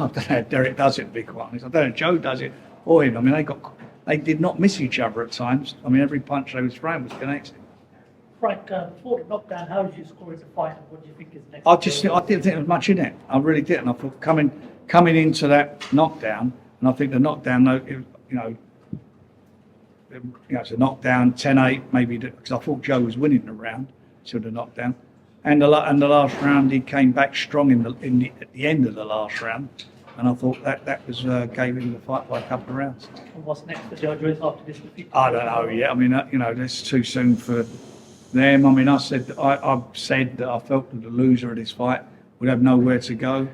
don't know how Derek does it, to be quite honest. I don't know if Joe does it or him. I mean, they did not miss each other at times. I mean, every punch they was throwing was connected. Frank, before the knockdown, how did you score the fight, and what do you think is next? I didn't think there was much in it. I really didn't. I thought coming into that knockdown, and I think the knockdown, it's a knockdown, 10-8, maybe, because I thought Joe was winning the round till the knockdown. And the last round, he came back strong at the end of the last round, and I thought that was gave him the fight by a couple of rounds. And what's next for Joyce after this defeat? I don't know yet. I mean, it's too soon for them. I mean, I said that I felt that the loser of this fight would have nowhere to go.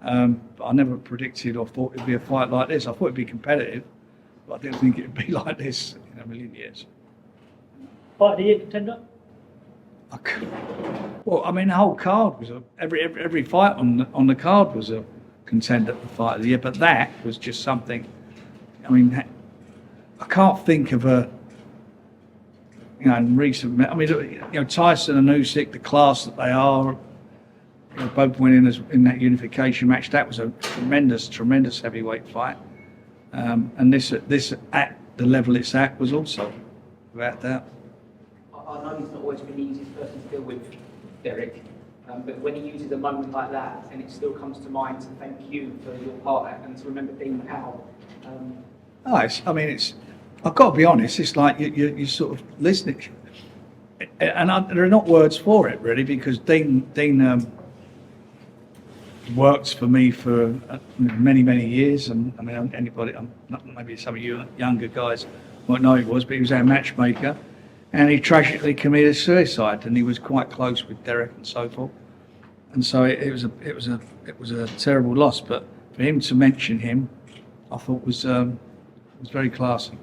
But I never predicted or thought it'd be a fight like this. I thought it'd be competitive, but I didn't think it'd be like this in a million years. Fight of the year contender? Well, I mean, the whole card was every fight on the card was a contender for fight of the year, but that was just something. I mean, I can't think of a in recent. I mean, Tyson and Usyk, the class that they are, both winning in that unification match. That was a tremendous heavyweight fight, and this at the level it's at was also without doubt. I know he's not always been the easiest person to deal with, Derek, but when he uses a moment like that, and it still comes to mind to thank you for your part and to remember Dean Powell. I've got to be honest, it's like you sort of listening, and there are not words for it really, because Dean worked for me for many years, and I mean maybe some of you younger guys won't know he was, but he was our matchmaker. And he tragically committed suicide, and he was quite close with Derek and so forth. And so it was a terrible loss. But for him to mention him, I thought was very classy.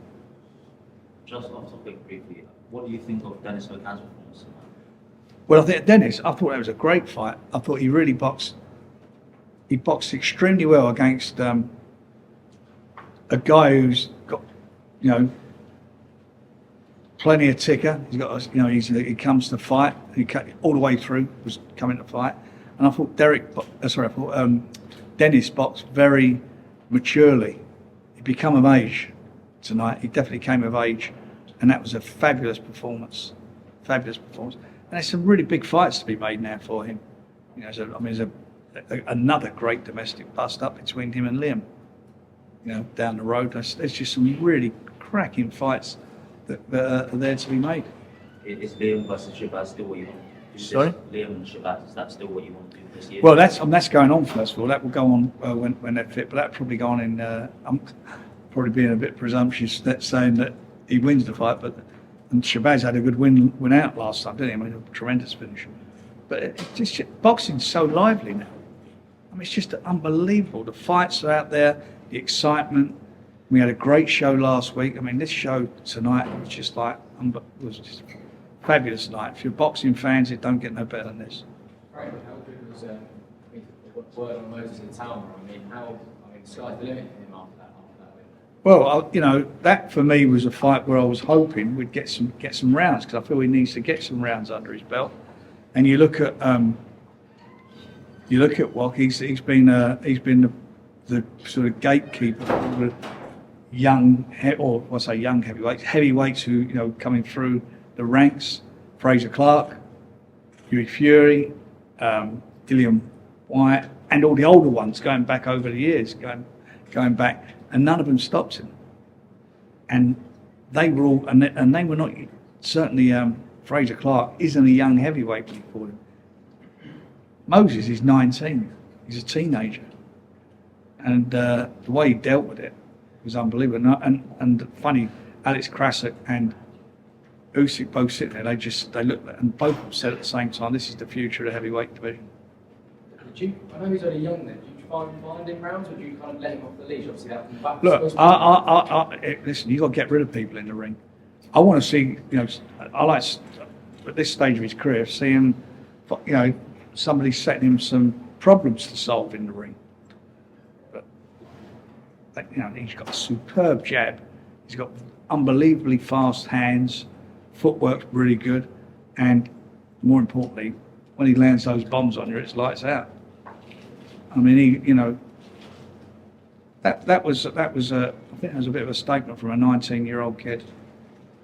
Just off topic briefly, what do you think of Dennis McCann's performance? Well, I thought that was a great fight. I thought he really boxed. He boxed extremely well against a guy who's got, plenty of ticker. He's got, he comes to fight. He cut all the way through. Was coming to fight, and I thought Dennis boxed very maturely. He became of age tonight. He definitely came of age, and that was a fabulous performance. And there's some really big fights to be made now for him. There's another great domestic bust up between him and Liam. Down the road, there's just some really cracking fights that are there to be made. Is Liam versus Shabazz still what you want to do? Sorry? Liam and Shabazz, is that still what you want to do this year? Well, that's going on first of all. That will go on when they're fit, but that'll probably go on in. I'm probably being a bit presumptuous saying that he wins the fight, and Shabazz had a good win out last time, didn't he? I mean, a tremendous finish. But boxing's so lively now. I mean, it's just unbelievable. The fights are out there, the excitement. We had a great show last week. I mean, this show tonight was just a fabulous night. If you're boxing fans, it don't get no better than this. Right, how good was word on Moses in town? Sky's the limit for him after that win. Well, that for me was a fight where I was hoping we'd get some rounds, because I feel he needs to get some rounds under his belt. And you look at Wok. He's been the sort of gatekeeper for the young heavyweights who coming through the ranks. Fraser Clark, Hughie Fury, Dillian Whyte, and all the older ones going back over the years, going back, and none of them stopped him. And they were all, and they were not certainly. Fraser Clark isn't a young heavyweight when he fought him. Moses is 19. He's a teenager, and the way he dealt with it was unbelievable. And funny, Alex Krasik and Usyk both sitting there. They looked, and both of them said at the same time, "This is the future of the heavyweight division." I know he's only young then. Did you find him rounds, or did you kind of let him off the leash? Obviously, that was back. Look, listen. You got to get rid of people in the ring. I want to see. I like at this stage of his career, see him. Somebody setting him some problems to solve in the ring. But he's got a superb jab. He's got unbelievably fast hands. Footwork's really good, and more importantly, when he lands those bombs on you, it's lights out. I mean, that was I think that was a bit of a statement from a 19-year-old kid.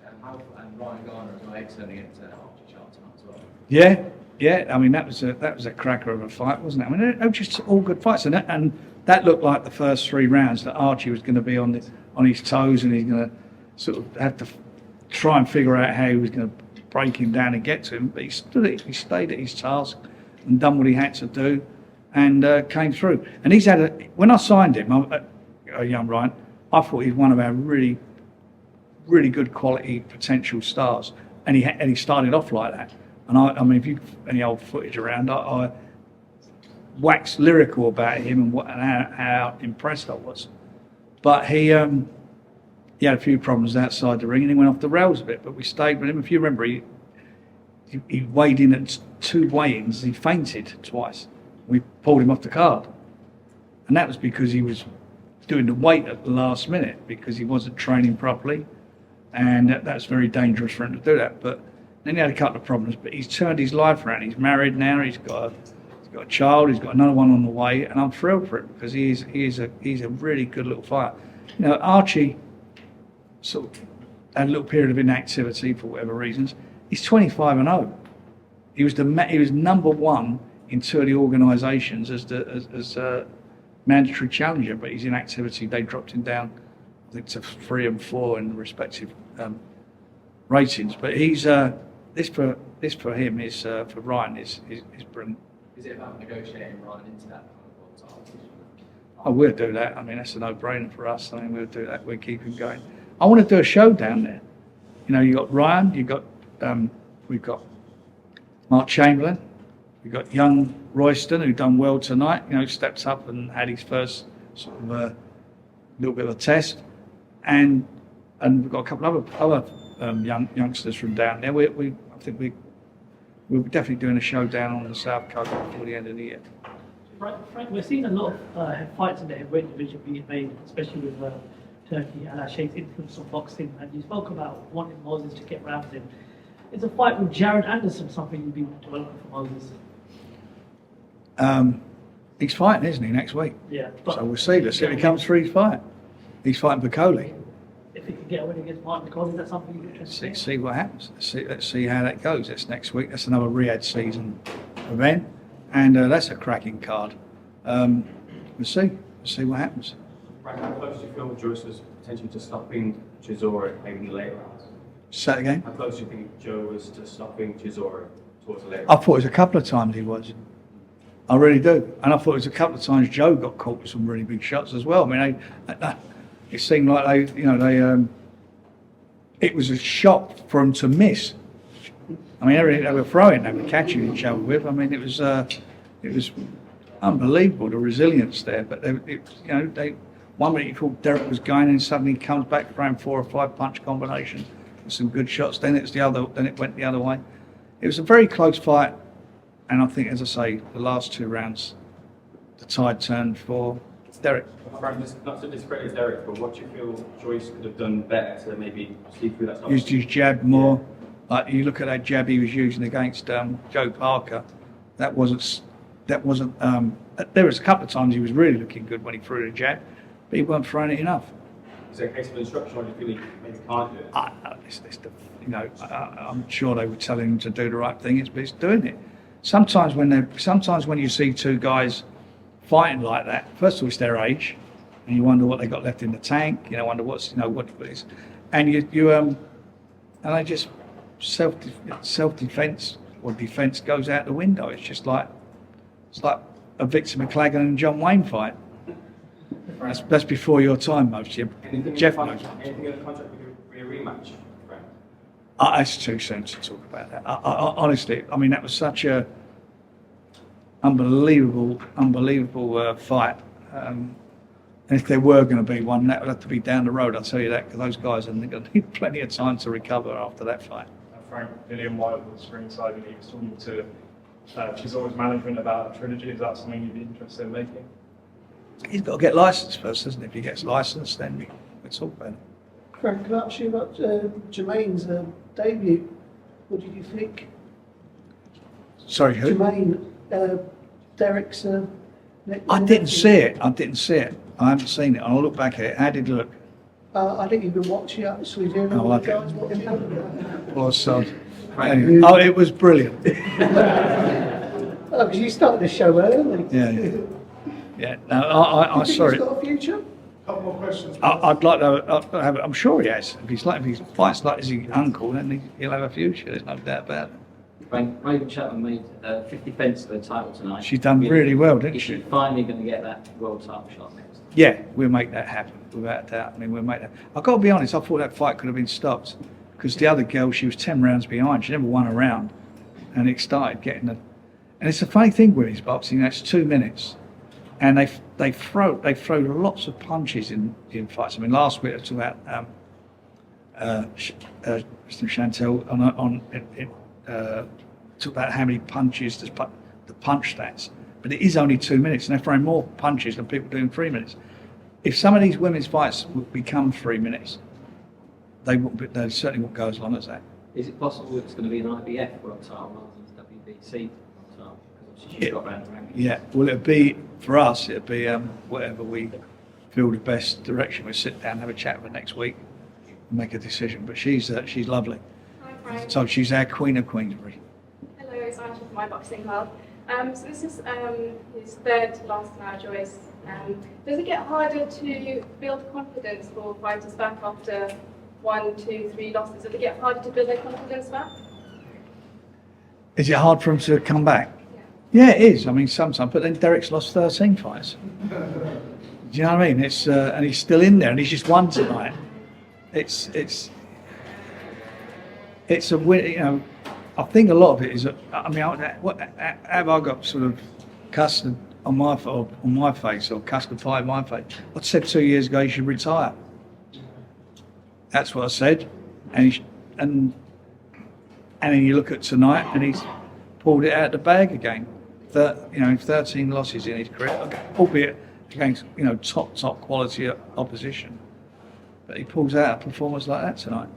And Ryan Garner as well, turning into Archie Sharp tonight as well. Yeah. I mean, that was a cracker of a fight, wasn't it? I mean, they were just all good fights, and that looked like the first 3 rounds that Archie was going to be on his toes, and he's going to sort of have to try and figure out how he was going to break him down and get to him. But he stayed at his task and done what he had to do, and came through. And he's had when I signed him, young Ryan, I thought he was one of our really, really good quality potential stars, and he started off like that. And I mean, if you any old footage around, I waxed lyrical about him and how impressed I was. But he had a few problems outside the ring, and he went off the rails a bit. But we stayed with him. If you remember, he weighed in at 2 weigh-ins. He fainted twice. We pulled him off the card, and that was because he was doing the weight at the last minute because he wasn't training properly, and that's very dangerous for him to do that. But then he had a couple of problems, but he's turned his life around. He's married now. He's got a child. He's got another one on the way, and I'm thrilled for it because he's a really good little fighter. You know, Archie sort of had a little period of inactivity for whatever reasons. He's 25-0. He was number 1 in 2 of the organisations as a mandatory challenger, but his inactivity, they dropped him down, I think, to 3 and 4 in the respective ratings. But he's this for him is for Ryan is brilliant. Is it about negotiating Ryan into that kind of world title? Oh, we'll do that. I mean, that's a no-brainer for us. I mean, we'll do that. We'll keep him going. I want to do a show down there. You know, you got Ryan. You got we've got Mark Chamberlain. We've got young Royston, who done well tonight. You know, stepped up and had his first sort of little bit of a test, and we've got a couple of other youngsters from down there. I think we're definitely doing a show down on the South Coast before the end of the year. Frank, we're seeing a lot of fights in the heavyweight division being made, especially with Turkey and Sheikh's influence on boxing. And you spoke about wanting Moses to get round him. Is a fight with Jared Anderson something you'd be welcome for Moses? He's fighting, isn't he, next week? Yeah. So we'll see. Let's see if he comes through his fight. He's fighting Bacoli. If he can get a win against Martin Collins, is that something you're interested in? See what happens. Let's see how that goes. That's next week. That's another Riyadh season event, and that's a cracking card. We'll see. We'll see what happens. Right, how close do you feel Joyce was potentially to stopping Chisora maybe in the later rounds? Say that again. How close do you think Joe was to stopping Chisora towards the later I rounds? thought it was a couple of times he was. I really do. And I thought it was a couple of times Joe got caught with some really big shots as well. I mean, it seemed like it was a shot for them to miss. I mean, everything they were throwing, they were catching each other with. I mean, it was unbelievable, the resilience there. But one minute you thought Derek was going, and suddenly he comes back throwing 4 or 5 punch combinations with some good shots. Then it went the other way. It was a very close fight. And I think, as I say, the last 2 rounds, the tide turned for Derek. Frank, not to discredit Derek, but what do you feel Joyce could have done better to maybe see through that? Used his jab more. Like you look at that jab he was using against Joe Parker. That wasn't. There was a couple of times he was really looking good when he threw the jab, but he wasn't throwing it enough. Is there a case of instruction, or do you feel he maybe can't do it? I'm sure they were telling him to do the right thing, but he's doing it. Sometimes when you see 2 guys fighting like that, first of all, it's their age, and you wonder what they got left in the tank. You know, wonder what it is, and and they just self-defense or defense goes out the window. It's like a Victor McLagan and John Wayne fight. That's before your time, most of you. Jeff knows. Anything in the contract with a rematch, Frank? It's too soon to talk about that. Honestly, I mean, that was such a unbelievable fight. And if there were going to be one, that would have to be down the road, I'll tell you that, because those guys are going to need plenty of time to recover after that fight. Frank, William White was ringside when he was talking to Chisora's management about a trilogy. Is that something you'd be interested in making? He's got to get licensed first, hasn't he? If he gets licensed, then we'll talk about it. Frank, can I ask you about Jermaine's debut? What did you think? Sorry, who? Jermaine, Derek's I didn't see it. I haven't seen it. I'll look back at it. How did it look? I think you've been watching actually, do you know Oh, the okay. guys watching? Well, so, anyway. Oh, it was brilliant. Oh, because you started the show early. Yeah. No, I Do you saw think it. he's got a future? Couple more questions. I'd like to have it. I'm sure he has. If he fights like his uncle, then he'll have a future. There's no doubt about it. Frank, Raven Chapman made 50 defence for the title tonight. She's done really well, didn't Is she? she finally going to get that world title shot next? Yeah, we'll make that happen without a doubt. I mean, we'll make that. I've got to be honest. I thought that fight could have been stopped because the other girl, she was 10 rounds behind. She never won a round, and it started getting the. And it's a funny thing with his boxing. That's 2 minutes, and they throw lots of punches in fights. I mean, last week I talked about Chantel talk about how many punches the punch stats, but it is only 2 minutes, and they're throwing more punches than people do in 3 minutes. If some of these women's fights would become 3 minutes, they certainly won't go as long as that. Is it possible it's going to be an IBF world title rather than WBC world title? Because obviously she's got round the ranking. Yeah, well, it'd be for us. It'd be whatever we feel the best direction. We'll sit down, and have a chat with her next week, and make a decision. But she's lovely. Hi, Frank. So she's our Queen of Queensbury. Hello, it's Aisha from My Boxing Club. So this is his third loss now, Joyce. Does it get harder to build confidence for fighters back after 1, 2, 3 losses? Does it get harder to build their confidence back? Is it hard for him to come back? Yeah, it is. I mean, sometimes. But then Derek's lost 13 fights. Do you know what I mean? It's and he's still in there, and he's just won tonight. It's a win. You know, I think a lot of it is. I mean, have I got sort of custard on my face or custard pie on my face? I said 2 years ago he should retire. That's what I said, and then you look at tonight, and he's pulled it out of the bag again. 13 losses in his career, albeit against top quality opposition. But he pulls out a performance like that tonight.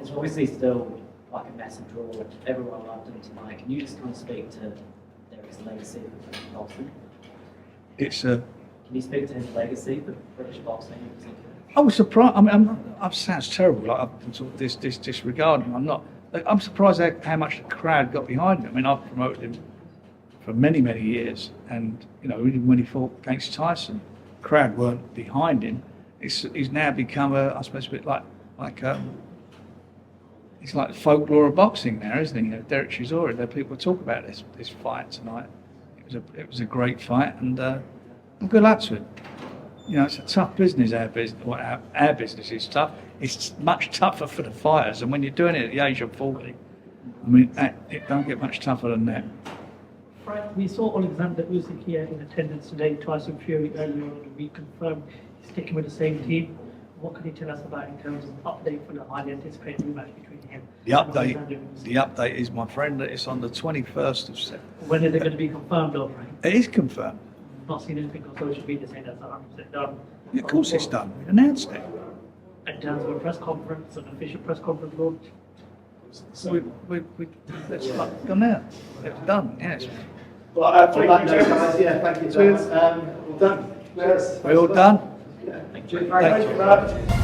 It's obviously still like a massive draw. Everyone loved him tonight. Can you just kind of speak to Derek's legacy of boxing? Can you speak to his legacy for British boxing? I was surprised. I mean, it sounds terrible. Like I'm sort of disregarding. I'm surprised how much the crowd got behind him. I mean, I've promoted him for many years, and even when he fought against Tyson, the crowd weren't behind him. He's now become I suppose a bit like he's like the folklore of boxing now, isn't he? Derek Chisora. There people talk about this fight tonight. It was a great fight, and good luck to him. It's a tough business. Our business is tough. It's much tougher for the fighters, and when you're doing it at the age of 40, I mean, it don't get much tougher than that. Frank, we saw Alexander Usyk here in attendance today. Tyson Fury earlier on the week confirmed he's sticking with the same team. What can you tell us about in terms of update for the highly anticipated rematch between him? The update is, my friend, that it's on the 21st of September. When is it going to be confirmed, though, Frank? It is confirmed. I've not seen anything on social media saying that's 100% done. Yeah, of course it's done. We announced it. In terms of a press conference, an official press conference launch? So let's go now. It's done, yes. Well, thank you, guys. Yeah, thank you. All done. We're all done? Thank you.